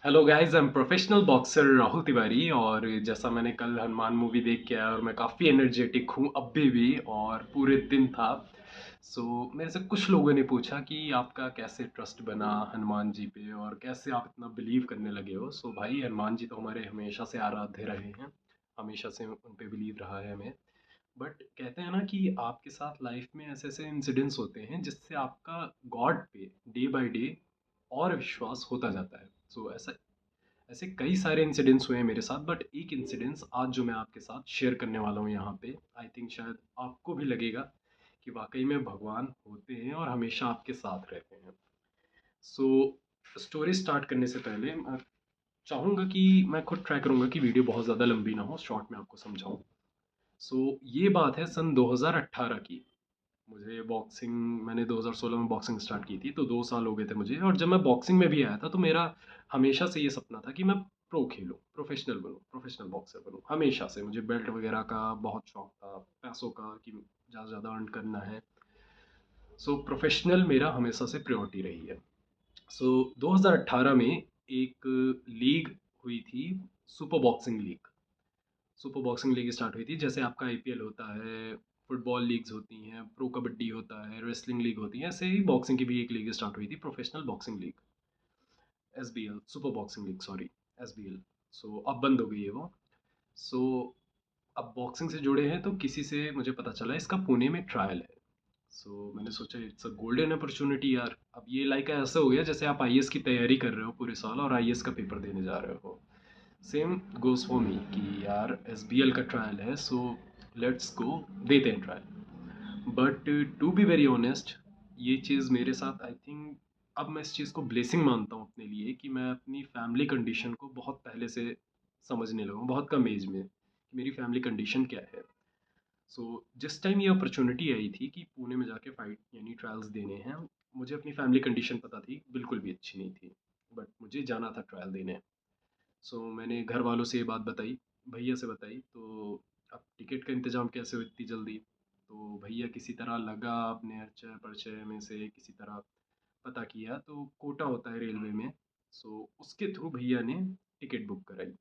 Hello guys, I am professional boxer Rahul Tiwari. और जैसा मैंने कल हनुमान मूवी देख के आया और मैं काफ़ी एनर्जेटिक हूँ अभी भी, और पूरे दिन था। मेरे से कुछ लोगों ने पूछा कि आपका कैसे ट्रस्ट बना हनुमान जी पे और कैसे आप इतना बिलीव करने लगे हो। भाई, हनुमान जी तो हमारे हमेशा से आराध्य रहे हैं, हमेशा से उन पे बिलीव रहा है हमें। बट कहते हैं ना कि आपके साथ लाइफ में ऐसे ऐसे इंसिडेंट्स होते हैं जिससे आपका गॉड पे डे बाय डे और विश्वास होता जाता है। ऐसा ऐसे कई सारे इंसिडेंट्स हुए हैं मेरे साथ, बट एक इंसिडेंस आज जो मैं आपके साथ शेयर करने वाला हूँ यहाँ पे, आई थिंक शायद आपको भी लगेगा कि वाकई में भगवान होते हैं और हमेशा आपके साथ रहते हैं। सो स्टोरी स्टार्ट करने से पहले मैं चाहूँगा कि मैं खुद ट्राई करूँगा कि वीडियो बहुत ज़्यादा लंबी ना हो, शॉर्ट में आपको समझाऊँ। ये बात है सन 2018 की। मुझे बॉक्सिंग मैंने 2016 में बॉक्सिंग स्टार्ट की थी, तो 2 साल हो गए थे मुझे। और जब मैं बॉक्सिंग में भी आया था तो मेरा हमेशा से ये सपना था कि मैं प्रो खेलूं, प्रोफेशनल बनूं, प्रोफेशनल बॉक्सर बनूं। हमेशा से मुझे बेल्ट वगैरह का बहुत शौक था, पैसों का, कि ज़्यादा से ज़्यादा अर्न करना है। प्रोफेशनल मेरा हमेशा से प्रायोरिटी रही है। 2018 में एक लीग हुई थी, super boxing league. Super boxing league start हुई थी, जैसे आपका आईपीएल होता है, फुटबॉल लीग्स होती हैं, प्रो कबड्डी होता है, रेसलिंग लीग होती है, ऐसे ही बॉक्सिंग की भी एक लीग स्टार्ट हुई थी, professional boxing league, SBL, super boxing league, sorry, SBL. अब बंद हो गई है वो। सो अब बॉक्सिंग से जुड़े हैं तो किसी से मुझे पता चला इसका पुणे में ट्रायल है। मैंने सोचा इट्स अ गोल्डन अपॉर्चुनिटी यार। अब ये लाइक ऐसा हो गया जैसे आप आईएएस की तैयारी कर रहे हो पूरे साल और आईएएस का पेपर देने जा रहे हो। सेम गोes फॉर मी कि यार एसबीएल का ट्रायल है, लेट्स गो, देते हैं trial. But to be very honest, ये चीज़ मेरे साथ आई थिंक, अब मैं इस चीज़ को ब्लेसिंग मानता हूँ अपने लिए कि मैं अपनी फैमिली कंडीशन को बहुत पहले से समझने लगा हूँ, बहुत कम एज में, कि मेरी फैमिली कंडीशन क्या है। जिस टाइम ये अपॉर्चुनिटी आई थी कि पुणे में जाके फाइट यानी ट्रायल्स देने हैं, मुझे अपनी फैमिली कंडीशन पता थी, बिल्कुल भी अच्छी नहीं थी, बट मुझे जाना था ट्रायल देने। मैंने घर वालों से ये बात बताई, भैया से बताई। तो अब टिकट का इंतज़ाम कैसे हो इतनी जल्दी? तो भैया किसी तरह लगा, अपने अरचे परिचय में से किसी तरह पता किया, तो कोटा होता है रेलवे में। उसके थ्रू भैया ने टिकट बुक कराई।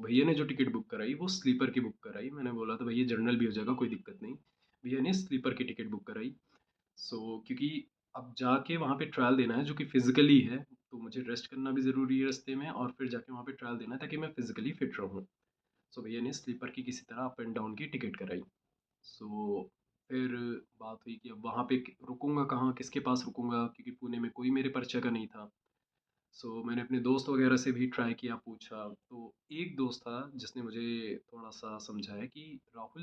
भैया ने जो टिकट बुक कराई वो स्लीपर की बुक कराई। मैंने बोला था भैया जनरल भी हो जाएगा, कोई दिक्कत नहीं। भैया ने स्लीपर की टिकट बुक कराई। क्योंकि अब जाके वहाँ पे ट्रायल देना है जो कि फिजिकली है, तो मुझे रेस्ट करना भी ज़रूरी है रास्ते में, और फिर जाके वहाँ पे ट्रायल देना है ताकि मैं फिजिकली फिट रहूँ। भैया ने स्लीपर की किसी तरह अप एंड डाउन की टिकट कराई। फिर बात हुई कि अब वहाँ पे रुकूंगा कहाँ, किसके पास रुकूंगा, क्योंकि पुणे में कोई मेरे परिचय का नहीं था। मैंने अपने दोस्त वगैरह से भी ट्राई किया, पूछा। तो एक दोस्त था जिसने मुझे थोड़ा सा समझाया कि राहुल,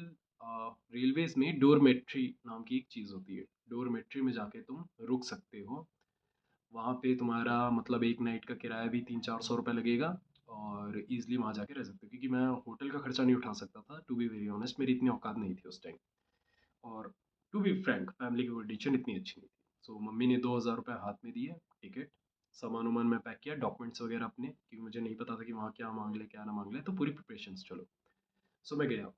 रेलवेज़ में डोरमेट्री नाम की एक चीज़ होती है। डोरमेट्री में जाके तुम रुक सकते हो। वहाँ पे तुम्हारा मतलब एक नाइट का किराया भी 300-400 रुपये लगेगा, और ईज़िली वहाँ जाके रह सकते हो, क्योंकि मैं होटल का खर्चा नहीं उठा सकता था। टू बी वेरी ऑनेस्ट, मेरी इतनी औकात नहीं थी उस टाइम। और टू बी फ्रैंक, फैमिली की कंडीशन इतनी अच्छी नहीं थी। मम्मी ने 2000 रुपये हाथ में दिए, टिकट, सामान वामान मैं पैक किया, डॉक्यूमेंट्स वगैरह अपने, क्योंकि मुझे नहीं पता था कि वहाँ क्या मांग ले क्या ना मांग ले, तो पूरी प्रिपरेशंस चलो। मैं गया।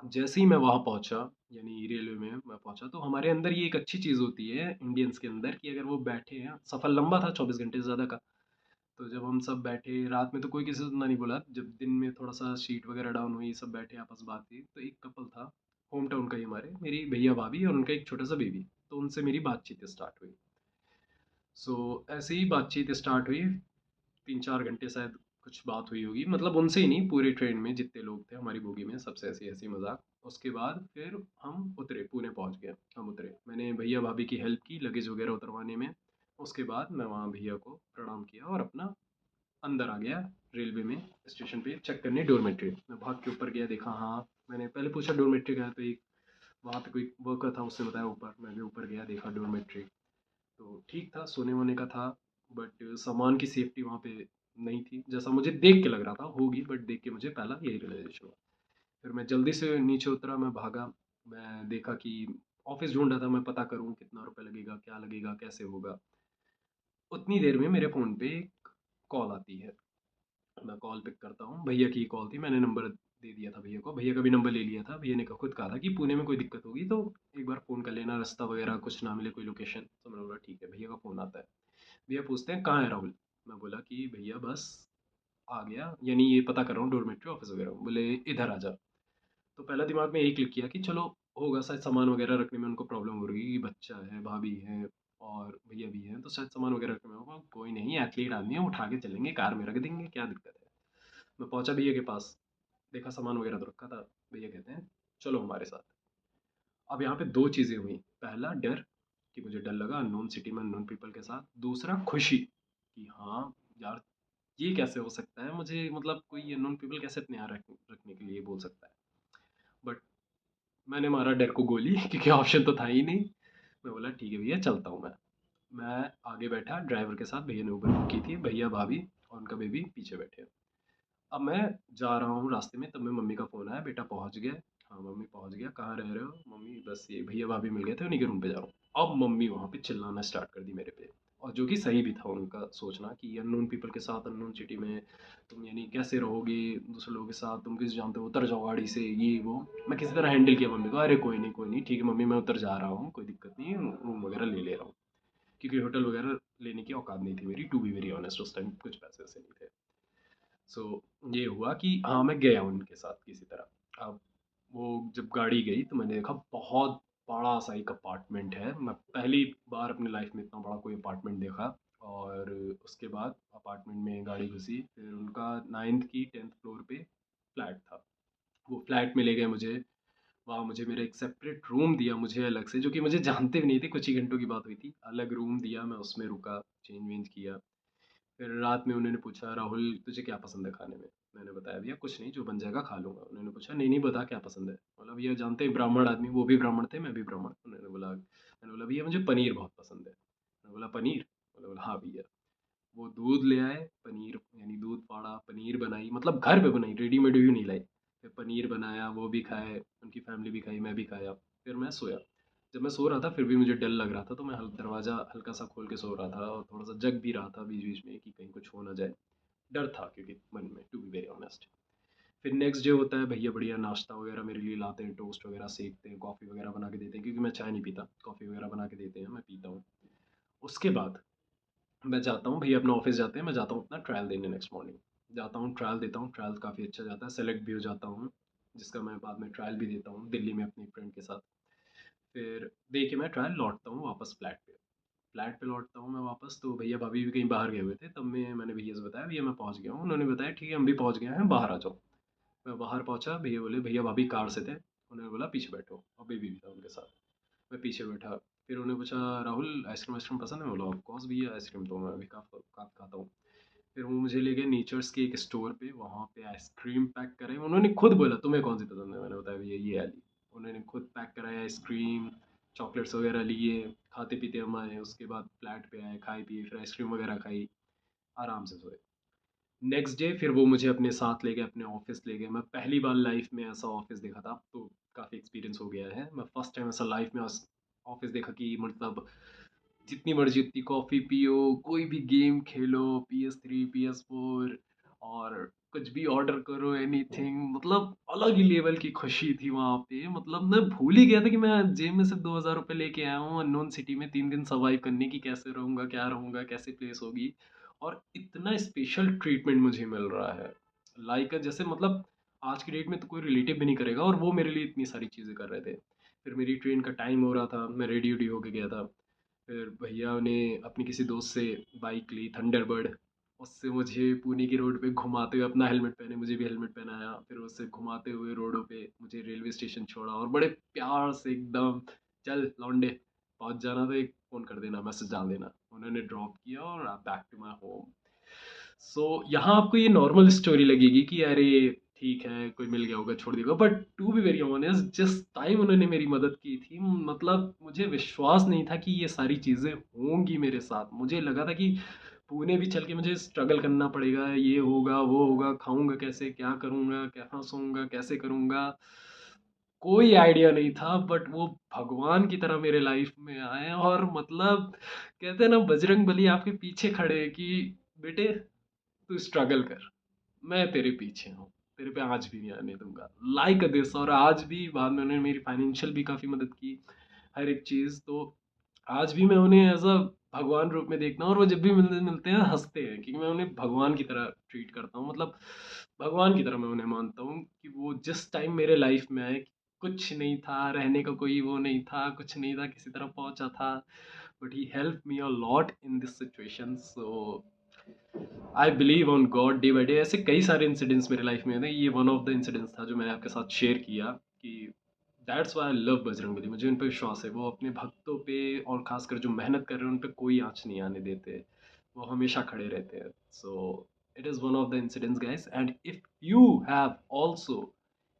जैसे ही मैं वहाँ पहुँचा, यानी रेलवे में मैं पहुँचा, तो हमारे अंदर ये एक अच्छी चीज़ होती है इंडियंस के अंदर कि अगर वो बैठे हैं, सफ़र लंबा था, 24 घंटे से ज़्यादा का। तो जब हम सब बैठे रात में, तो कोई किसी से उतना नहीं बोला। जब दिन में थोड़ा सा शीट वगैरह डाउन हुई, सब बैठे आपस बात की, तो एक कपल था, होम टाउन का ही हमारे, मेरी भैया भाभी और उनका एक छोटा सा बेबी। तो उनसे मेरी बातचीत स्टार्ट हुई। ऐसे ही बातचीत स्टार्ट हुई, 3-4 घंटे शायद कुछ बात हुई होगी, मतलब उनसे ही नहीं, पूरे ट्रेन में जितने लोग थे हमारी बोगी में, सबसे ऐसी ऐसी मजाक। उसके बाद फिर हम उतरे, पुणे पहुंच गए। हम उतरे, मैंने भैया भाभी की हेल्प की लगेज वगैरह उतरवाने में। उसके बाद मैं वहाँ भैया को प्रणाम किया और अपना अंदर आ गया रेलवे में, स्टेशन पे चेक करने डोरमेट्री। मैं भाग के ऊपर गया, देखा, हाँ। मैंने पहले पूछा डोरमेट्री का है, तो एक वहाँ पे कोई वर्कर था, उसने बताया ऊपर। मैं भी ऊपर गया, देखा डोरमेट्री, तो ठीक था, सोने वोने का था। बट सामान की सेफ्टी वहाँ पे नहीं थी, जैसा मुझे देख के लग रहा था होगी, बट देख के मुझे पहला यही रियलाइजेशन हुआ। फिर मैं जल्दी से नीचे उतरा, मैं भागा। मैं देखा कि ऑफिस ढूंढ रहा था, मैं पता करूँ कितना रुपये लगेगा, क्या लगेगा, कैसे होगा। उतनी देर में मेरे फ़ोन पे एक कॉल आती है। मैं कॉल पिक करता हूँ, भैया की कॉल थी, मैंने नंबर दे दिया था भैया को, भैया का भी नंबर ले लिया था। भैया ने खुद कहा था कि पुणे में कोई दिक्कत होगी तो एक बार फ़ोन कर लेना, रास्ता वगैरह कुछ ना मिले, कोई लोकेशन। तो मैंने बोला ठीक है। भैया का फ़ोन आता है, भैया पूछते हैं कहाँ है राहुल। मैं बोला कि भैया बस आ गया, यानी ये पता कर रहा हूँ डॉर्मेट्री ऑफिस वगैरह। बोले इधर आ जा। तो पहला दिमाग में यही क्लिक किया कि चलो होगा, शायद सामान वगैरह रखने में उनको प्रॉब्लम हो रही है, बच्चा है, भाभी है और भैया भी हैं, तो शायद सामान वगैरह रखने में होगा। कोई नहीं, एथलीट आदमी है, उठा के चलेंगे, कार में रख देंगे, क्या दिक्कत है। मैं पहुंचा भैया के पास, देखा सामान वगैरह तो रखा था। भैया कहते हैं चलो हमारे साथ। अब यहाँ पे दो चीज़ें हुई। पहला डर, कि मुझे डर लगा अननोन सिटी में अननोन पीपल के साथ। दूसरा खुशी, कि हाँ यार ये कैसे हो सकता है, मुझे मतलब कोई अननोन पीपल कैसे अपने यहाँ रखने के लिए बोल सकता है। बट मैंने मारा डर को गोली क्योंकि ऑप्शन तो था ही नहीं। मैं बोला ठीक है भैया चलता हूँ मैं आगे बैठा ड्राइवर के साथ। भैया ने ऊबर बुक की थी, भैया भाभी और उनका बेबी पीछे बैठे। अब मैं जा रहा हूँ रास्ते में, तब में मम्मी का फ़ोन आया, बेटा पहुँच गया। हाँ मम्मी पहुँच गया, कहाँ रह रहे हो मम्मी, बस ये भैया भाभी मिल गए थे, उन्हीं के रूम पे जा रहा हूँ। अब मम्मी वहाँ पे चिल्लाना स्टार्ट कर दी मेरे पे। और जो कि सही भी था उनका सोचना कि अननोन पीपल के साथ अननोन सिटी में तुम यानी कैसे रहोगे दूसरे लोगों के साथ, तुम किसी जानते हो, उतर जाओ गाड़ी से, ये वो। मैं किसी तरह हैंडल किया मम्मी को, अरे कोई नहीं ठीक है मम्मी, मैं उतर जा रहा हूँ, कोई दिक्कत नहीं है, रूम वगैरह ले ले रहा हूँ। क्योंकि होटल वगैरह लेने की औकात नहीं थी मेरी, टू बी वेरी ऑनेस्ट, उस टाइम कुछ पैसे वैसे नहीं थे। सो ये हुआ कि हाँ मैं गया उनके साथ किसी तरह। अब वो जब गाड़ी गई तो मैंने देखा बहुत बड़ा सा एक अपार्टमेंट है। मैं पहली बार अपनी लाइफ में इतना बड़ा कोई अपार्टमेंट देखा। और उसके बाद अपार्टमेंट में गाड़ी घुसी, फिर उनका 9th की 10th फ्लोर पे फ्लैट था। वो फ्लैट में ले गए मुझे। वहाँ मुझे मेरा एक सेपरेट रूम दिया मुझे अलग से, जो कि मुझे जानते भी नहीं थे, कुछ ही घंटों की बात हुई थी। अलग रूम दिया, मैं उसमें रुका, चेंज वेंज किया। फिर रात में उन्होंने पूछा राहुल तुझे क्या पसंद है खाने में। मैंने बताया भैया कुछ नहीं, जो बन जाएगा खा लूँगा। उन्होंने पूछा नहीं नहीं बता क्या पसंद है। बोला भैया जानते हैं ब्राह्मण आदमी, वो भी ब्राह्मण थे मैं भी ब्राह्मण। उन्होंने बोला, मैंने बोला भैया मुझे पनीर बहुत पसंद है। मैंने बोला पनीर। बोला हाँ भैया। वो दूध ले आए, पनीर यानी दूध फाड़ा, पनीर बनाई, मतलब घर पे बनाई, रेडीमेड भी नहीं लाई। फिर पनीर बनाया, वो भी खाए, उनकी फैमिली भी खाई, मैं भी खाया। फिर मैं सोया। जब मैं सो रहा था फिर भी मुझे डर लग रहा था, तो मैं दरवाज़ा हल्का सा खोल के सो रहा था और थोड़ा सा जग भी रहा था बीच बीच में कि कहीं कुछ हो ना जाए। डर था क्योंकि मन में, टू बी वेरी ऑनेस्ट। फिर नेक्स्ट डे होता है, भैया बढ़िया नाश्ता वगैरह मेरे लिए लाते हैं, टोस्ट वगैरह सेकते हैं, कॉफ़ी वगैरह बना के देते हैं, क्योंकि मैं चाय नहीं पीता, कॉफ़ी वगैरह बना के देते हैं, मैं पीता हूँ। उसके बाद मैं जाता हूँ, भैया अपना ऑफिस जाते हैं, मैं जाता हूँ अपना ट्रायल देने नेक्स्ट मॉर्निंग। जाता हूँ ट्रायल देता हूँ, ट्रायल काफ़ी अच्छा जाता है, सेलेक्ट भी हो जाता हूँ, जिसका मैं बाद में ट्रायल भी देता हूँ दिल्ली में अपनी फ्रेंड के साथ। फिर दे के मैं ट्रायल लौटता हूँ वापस फ्लैट पे। फ्लैट पे लौटता हूँ मैं वापस, तो भैया भाभी भी कहीं बाहर गए हुए थे, तब मैंने भैया से बताया भैया मैं पहुँच गया हूँ। उन्होंने बताया ठीक है हम भी पहुँच गए हैं, बाहर आ जाओ। मैं बाहर पहुँचा, भैया बोले, भैया भाभी कार से थे, उन्होंने बोला पीछे बैठो, और बेबी भी था उनके साथ। मैं पीछे बैठा। फिर उन्होंने पूछा राहुल आइसक्रीम वाइसक्रीम पसंद है। मैं बोला ऑफ कोर्स भैया, आइसक्रीम तो मैं भी काफ़ी काफ़ी खाता हूँ। फिर वो मुझे ले गए नेचर्स के एक स्टोर पे, वहाँ पे आइसक्रीम पैक करे। उन्होंने खुद बोला तुम्हें कौन सी पसंद है, मैंने बताया भैया ये वाली। उन्होंने खुद पैक कराया आइसक्रीम, चॉकलेट्स वगैरह लिए, खाते पीते हम आए। उसके बाद फ्लैट पे आए, खाए पिए, फिर आइसक्रीम वगैरह खाई, आराम से सोए। नेक्स्ट डे फिर वो मुझे अपने साथ ले गए, अपने ऑफिस ले गए। मैं पहली बार लाइफ में ऐसा ऑफिस देखा था, तो काफ़ी एक्सपीरियंस हो गया है। मैं फर्स्ट टाइम ऐसा लाइफ में ऑफिस देखा कि मतलब जितनी मर्जी उतनी कॉफ़ी पियो, कोई भी गेम खेलो, PS3 PS4, और कुछ भी ऑर्डर करो, एनीथिंग, मतलब अलग ही लेवल की खुशी थी वहाँ पे। मतलब मैं भूल ही गया था कि मैं जेब में सिर्फ 2000 रुपये लेके आया हूँ अननोन सिटी में 3 दिन सर्वाइव करने की, कैसे रहूँगा क्या रहूँगा कैसे प्लेस होगी। और इतना स्पेशल ट्रीटमेंट मुझे मिल रहा है, लाइक जैसे मतलब आज की डेट में तो कोई रिलेटिव भी नहीं करेगा, और वो मेरे लिए इतनी सारी चीज़ें कर रहे थे। फिर मेरी ट्रेन का टाइम हो रहा था, मैं रेडी वेडी होके गया था। फिर भैया ने अपनी किसी दोस्त से बाइक ली थंडरबर्ड, उससे मुझे पुणे की रोड पे घुमाते हुए, अपना हेलमेट पहने, मुझे भी हेलमेट पहनाया, फिर उससे घुमाते हुए रोडों पे मुझे रेलवे स्टेशन छोड़ा, और बड़े प्यार से एकदम चल लौंडे पहुंच जाना, तो एक फ़ोन कर देना, मैसेज डाल देना। उन्होंने ड्रॉप किया और बैक टू माई होम। सो यहाँ आपको ये नॉर्मल स्टोरी लगेगी कि अरे ठीक है कोई मिल गया होगा छोड़ देगा, but to be very honest जिस टाइम उन्होंने मेरी मदद की थी, मतलब मुझे विश्वास नहीं था कि ये सारी चीज़ें होंगी मेरे साथ। मुझे लगा था कि पुणे भी चल के मुझे स्ट्रगल करना पड़ेगा, ये होगा वो होगा, खाऊंगा कैसे, क्या करूंगा, कहाँ सोऊंगा, कैसे करूंगा, कोई आइडिया नहीं था। बट वो भगवान की तरह मेरे लाइफ में आए, और मतलब कहते हैं ना बजरंग बली आपके पीछे खड़े हैं कि बेटे तू स्ट्रगल कर, मैं तेरे पीछे हूँ, तेरे पे आज भी नहीं आने दूंगा, लाइक दिस। और आज भी बाद में उन्होंने मेरी फाइनेंशियल भी काफ़ी मदद की, हर एक चीज़। तो आज भी मैं उन्हें एज अ भगवान रूप में देखता हूँ, और वो जब भी मिलते मिलते हैं हँसते हैं, क्योंकि मैं उन्हें भगवान की तरह ट्रीट करता हूँ। मतलब भगवान की तरह मैं उन्हें मानता हूँ कि वो जिस टाइम मेरे लाइफ में आए, कुछ नहीं था, रहने का कोई वो नहीं था, कुछ नहीं था, किसी तरह पहुँचा था, but he help me a lot in this situation. So I believe on God day by day. ऐसे कई सारे इंसिडेंट्स मेरे लाइफ में थे, ये वन ऑफ द इंसिडेंट्स था जो मैंने आपके साथ शेयर किया कि that's why I love Bajrangbali. मुझे उन पर विश्वास है, वो अपने भक्तों पे और खासकर जो मेहनत कर रहे हैं उन पे कोई आँच नहीं आने देते, वो हमेशा खड़े रहते हैं। So it is one of the incidents guys, and if you have also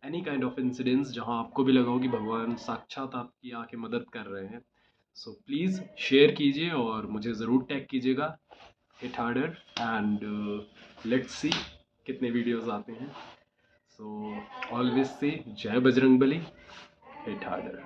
any kind of incidents जहाँ आपको भी लगा हो कि भगवान साक्षात आपकी आके मदद कर रहे हैं, सो प्लीज़ शेयर कीजिए और मुझे ज़रूर टैग कीजिएगा, hit harder, and let's see कितने वीडियोस आते हैं। सो ऑलवेज से जय बजरंग बली, हिट हार्डर।